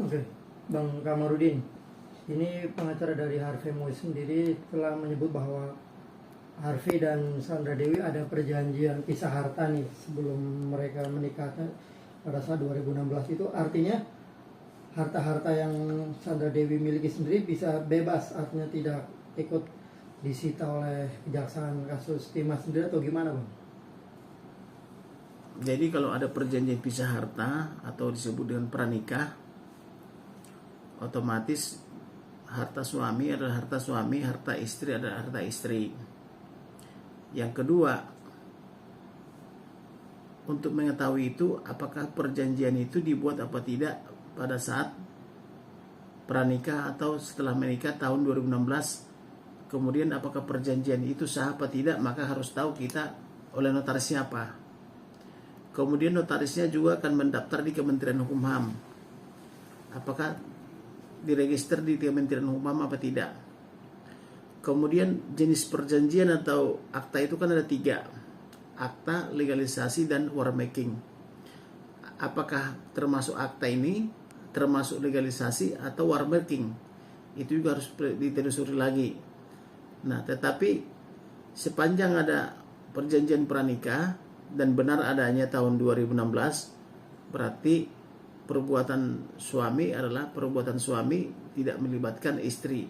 Oke, Bang Kamarudin. Ini pengacara dari Harvey Moise sendiri telah menyebut bahwa Harvey dan Sandra Dewi ada perjanjian pisah harta nih sebelum mereka menikah pada saat 2016. Itu artinya harta-harta yang Sandra Dewi miliki sendiri bisa bebas, artinya tidak ikut disita oleh kejaksaan kasus Timah sendiri atau gimana, Bang? Jadi kalau ada perjanjian pisah harta atau disebut dengan pranikah, otomatis harta suami adalah harta suami, harta istri adalah harta istri. Yang kedua, untuk mengetahui itu apakah perjanjian itu dibuat apa tidak pada saat pranikah atau setelah menikah tahun 2016, kemudian apakah perjanjian itu sah apa tidak, maka harus tahu kita oleh notaris siapa. Kemudian notarisnya juga akan mendaftar di Kementerian Hukum HAM. Apakah diregister di Kementerian Hukum HAM apa tidak. Kemudian jenis perjanjian atau akta itu kan ada 3. Akta, legalisasi, dan war making. Apakah termasuk akta ini, termasuk legalisasi atau war making? Itu juga harus ditelusuri lagi. Nah, tetapi sepanjang ada perjanjian pranikah dan benar adanya tahun 2016, berarti perbuatan suami adalah perbuatan suami, tidak melibatkan istri.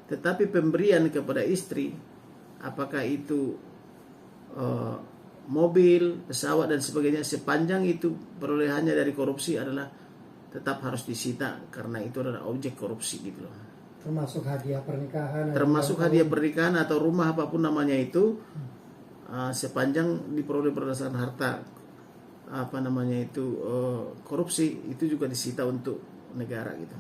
Tetapi pemberian kepada istri, apakah itu mobil, pesawat dan sebagainya, sepanjang itu perolehannya dari korupsi adalah tetap harus disita karena itu adalah objek korupsi gitu loh. Termasuk hadiah pernikahan. Termasuk hadiah pernikahan atau rumah apapun namanya itu, sepanjang diperoleh berdasarkan harta korupsi, itu juga disita untuk negara gitu.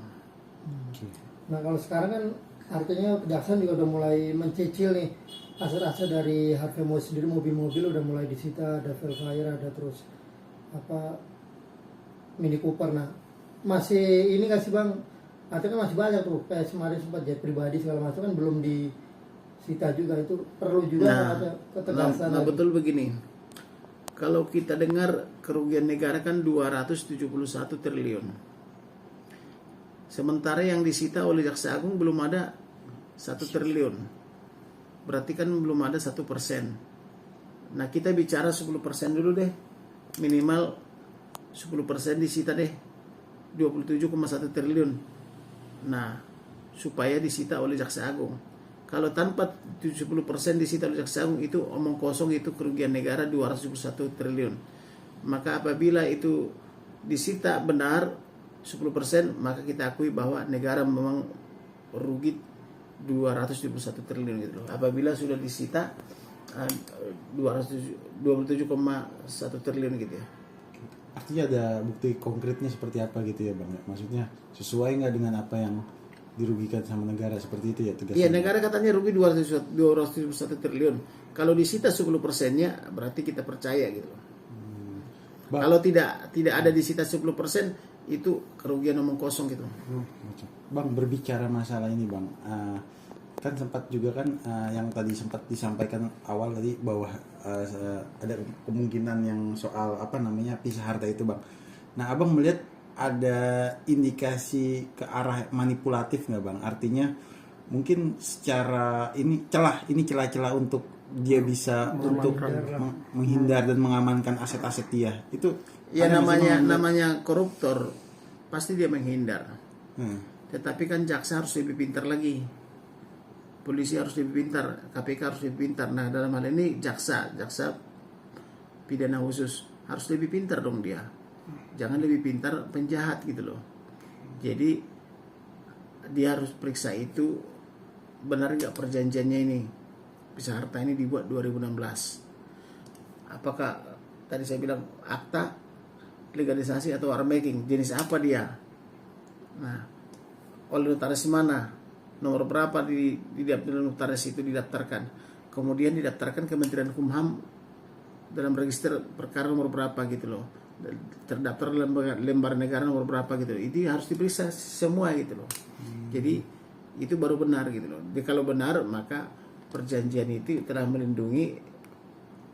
Nah kalau sekarang kan artinya kejaksaan juga udah mulai mencicil nih aset-aset dari Harvey Moise sendiri, mobil-mobil udah mulai disita, ada Velfire, ada terus Mini Cooper. Nah masih ini nggak sih, Bang? Artinya masih banyak tuh, kayak kemarin sempat jet pribadi segala macam kan belum disita juga, itu perlu juga ada ketegasan. Nah betul begini. Kalau kita dengar kerugian negara kan 271 triliun. Sementara yang disita oleh Jaksa Agung belum ada 1 triliun. Berarti kan belum ada 1%. Nah kita bicara 10% dulu deh. Minimal 10% disita deh. 27,1 triliun. Nah supaya disita oleh Jaksa Agung. Kalau tanpa 70% disita oleh Jaksa Agung, itu omong kosong, itu kerugian negara 271 triliun. Maka apabila itu disita benar 10%, maka kita akui bahwa negara memang rugi 271 triliun gitu loh. Apabila sudah disita 27,1 triliun gitu ya. Artinya ada bukti konkretnya seperti apa gitu ya, Bang? Maksudnya sesuai nggak dengan apa yang dirugikan sama negara, seperti itu ya tegasnya? Iya, negara katanya rugi 271 triliun. Kalau disita 10%-nya berarti kita percaya gitu loh. Kalau tidak ada disita 10%, itu kerugian omong kosong gitu. Bang, berbicara masalah ini, Bang, kan sempat juga kan yang tadi sempat disampaikan awal tadi bahwa ada kemungkinan yang soal pisah harta itu, Bang. Nah, Abang melihat ada indikasi ke arah manipulatif nggak, Bang? Artinya mungkin secara ini celah-celah untuk dia bisa untuk menghindar dan mengamankan aset-aset dia. Itu ya namanya koruptor pasti dia menghindar. Tetapi kan jaksa harus lebih pintar lagi, polisi harus lebih pintar, KPK harus lebih pintar. Nah dalam hal ini jaksa pidana khusus harus lebih pintar dong dia. Jangan lebih pintar penjahat gitu loh. Jadi dia harus periksa itu benar nggak perjanjiannya ini, pisah harta ini dibuat 2016. Apakah tadi saya bilang akta, legalisasi atau war making, jenis apa dia? Nah, oleh notaris mana, nomor berapa di notaris itu didaftarkan, kemudian didaftarkan Kementerian Hukum HAM dalam register perkara nomor berapa gitu loh, terdaftar dalam lembar negara nomor berapa gitu loh. Itu harus diperiksa semua gitu loh. Jadi itu baru benar gitu loh. Jadi kalau benar maka perjanjian itu telah melindungi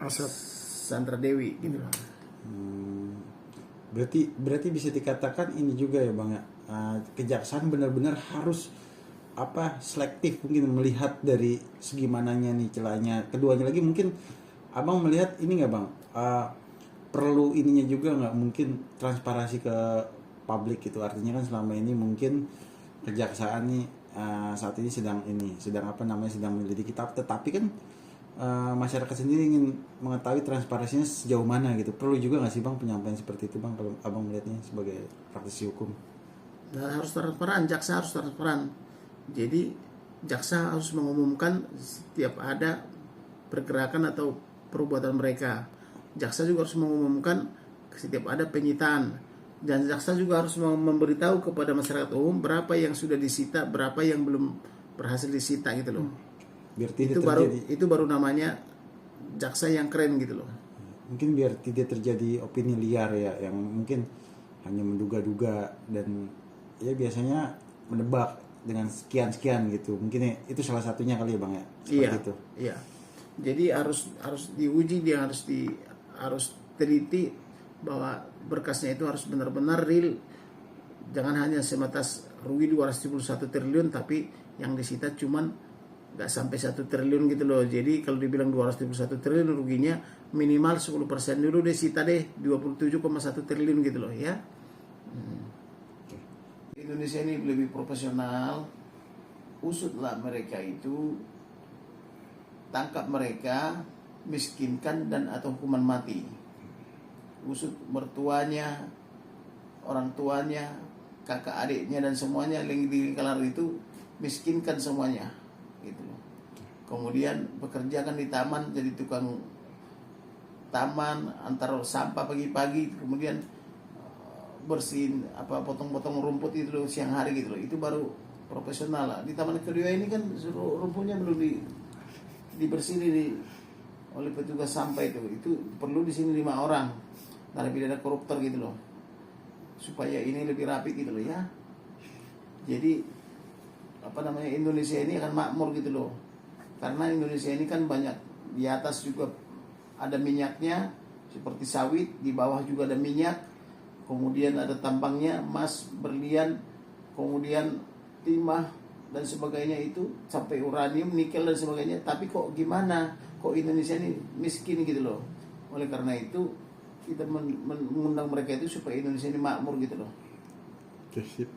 aset Sandra Dewi gitu loh. Berarti bisa dikatakan ini juga ya, Bang ya, kejaksaan benar-benar harus selektif mungkin melihat dari segi mananya nih celahnya. Keduanya lagi mungkin abang melihat ini nggak bang, perlu ininya juga nggak, mungkin transparansi ke publik gitu. Artinya kan selama ini mungkin kejaksaan nih saat ini sedang menyelidiki, tetapi kan masyarakat sendiri ingin mengetahui transparansinya sejauh mana gitu. Perlu juga nggak sih bang penyampaian seperti itu bang, kalau abang melihatnya sebagai praktisi hukum? Dan harus transparan, jaksa harus transparan. Jadi jaksa harus mengumumkan setiap ada pergerakan atau perbuatan mereka. Jaksa juga harus mengumumkan setiap ada penyitaan, dan jaksa juga harus memberitahu kepada masyarakat umum berapa yang sudah disita, berapa yang belum berhasil disita gitu loh. Biar Itu baru namanya jaksa yang keren gitu loh. Mungkin biar tidak terjadi opini liar ya, yang mungkin hanya menduga-duga dan ya biasanya menebak dengan sekian gitu. Mungkin itu salah satunya kali ya bang ya. Seperti itu. Iya. Jadi harus diuji, dia harus teliti bahwa berkasnya itu harus benar-benar real. Jangan hanya sebatas rugi 271 triliun tapi yang disita cuman nggak sampai 1 triliun gitu loh. Jadi kalau dibilang 271 triliun ruginya minimal 10% dulu disita deh, 27,1 triliun gitu loh ya. Indonesia ini lebih profesional, usutlah mereka itu, tangkap mereka, miskinkan dan atau hukuman mati. Usut mertuanya, orang tuanya, kakak adiknya dan semuanya yang di lingkaran itu, miskinkan semuanya gitu. Kemudian bekerjakan di taman, jadi tukang taman, antar sampah pagi-pagi, kemudian bersihin potong-potong rumput itu loh, siang hari gitu loh. Itu baru profesional lah. Di Taman Kedua ini kan rumputnya belum dibersihin oleh petugas sampah itu perlu di sini 5 orang narapidana koruptor gitu loh, supaya ini lebih rapi gitu loh ya. Jadi Indonesia ini akan makmur gitu loh, karena Indonesia ini kan banyak, di atas juga ada minyaknya seperti sawit, di bawah juga ada minyak, kemudian ada tambangnya emas, berlian, kemudian timah dan sebagainya, itu sampai uranium, nikel dan sebagainya. Tapi kok gimana? Kok Indonesia ini miskin gitu loh. Oleh karena itu kita mengundang mereka itu supaya Indonesia ini makmur gitu loh. Oke, sip.